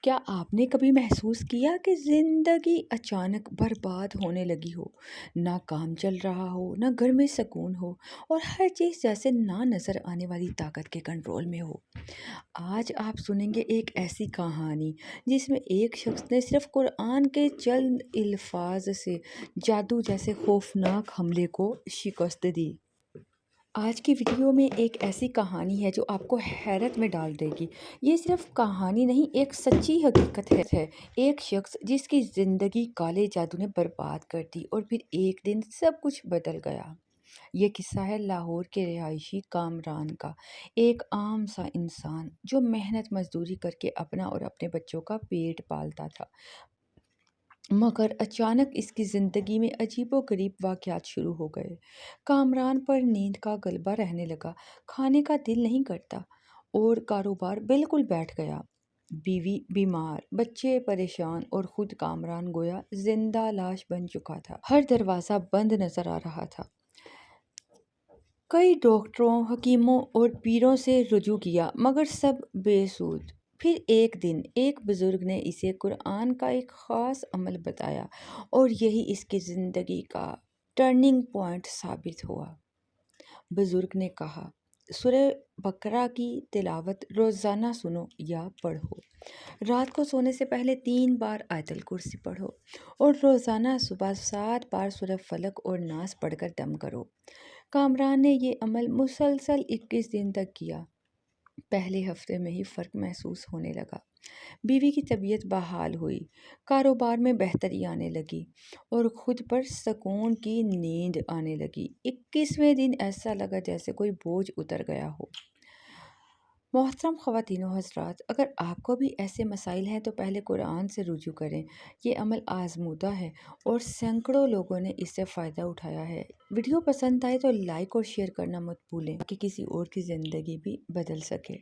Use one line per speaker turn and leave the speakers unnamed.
کیا آپ نے کبھی محسوس کیا کہ زندگی اچانک برباد ہونے لگی ہو؟ نہ کام چل رہا ہو، نہ گھر میں سکون ہو، اور ہر چیز جیسے نہ نظر آنے والی طاقت کے کنٹرول میں ہو۔ آج آپ سنیں گے ایک ایسی کہانی جس میں ایک شخص نے صرف قرآن کے چند الفاظ سے جادو جیسے خوفناک حملے کو شکست دی۔ آج کی ویڈیو میں ایک ایسی کہانی ہے جو آپ کو حیرت میں ڈال دے گی۔ یہ صرف کہانی نہیں، ایک سچی حقیقت ہے۔ ایک شخص جس کی زندگی کالے جادو نے برباد کر دی اور پھر ایک دن سب کچھ بدل گیا۔ یہ قصہ ہے لاہور کے رہائشی کامران کا، ایک عام سا انسان جو محنت مزدوری کر کے اپنا اور اپنے بچوں کا پیٹ پالتا تھا۔ مگر اچانک اس کی زندگی میں عجیب و غریب واقعات شروع ہو گئے۔ کامران پر نیند کا غلبہ رہنے لگا، کھانے کا دل نہیں کرتا اور کاروبار بالکل بیٹھ گیا۔ بیوی بیمار، بچے پریشان اور خود کامران گویا زندہ لاش بن چکا تھا۔ ہر دروازہ بند نظر آ رہا تھا۔ کئی ڈاکٹروں، حکیموں اور پیروں سے رجوع کیا مگر سب بے سود۔ پھر ایک دن ایک بزرگ نے اسے قرآن کا ایک خاص عمل بتایا اور یہی اس کی زندگی کا ٹرننگ پوائنٹ ثابت ہوا۔ بزرگ نے کہا، سورہ بقرہ کی تلاوت روزانہ سنو یا پڑھو۔ رات کو سونے سے پہلے 3 بار آیت الکرسی پڑھو اور روزانہ صبح 7 بار سورہ فلق اور ناس پڑھ کر دم کرو۔ کامران نے یہ عمل مسلسل 21 دن تک کیا۔ پہلے ہفتے میں ہی فرق محسوس ہونے لگا۔ بیوی کی طبیعت بحال ہوئی، کاروبار میں بہتری آنے لگی اور خود پر سکون کی نیند آنے لگی۔ 21ویں دن ایسا لگا جیسے کوئی بوجھ اتر گیا ہو۔ محترم خواتین و حضرات، اگر آپ کو بھی ایسے مسائل ہیں تو پہلے قرآن سے رجوع کریں۔ یہ عمل آزمودہ ہے اور سینکڑوں لوگوں نے اس سے فائدہ اٹھایا ہے۔ ویڈیو پسند آئے تو لائک اور شیئر کرنا مت بھولیں تاکہ کسی اور کی زندگی بھی بدل سکے۔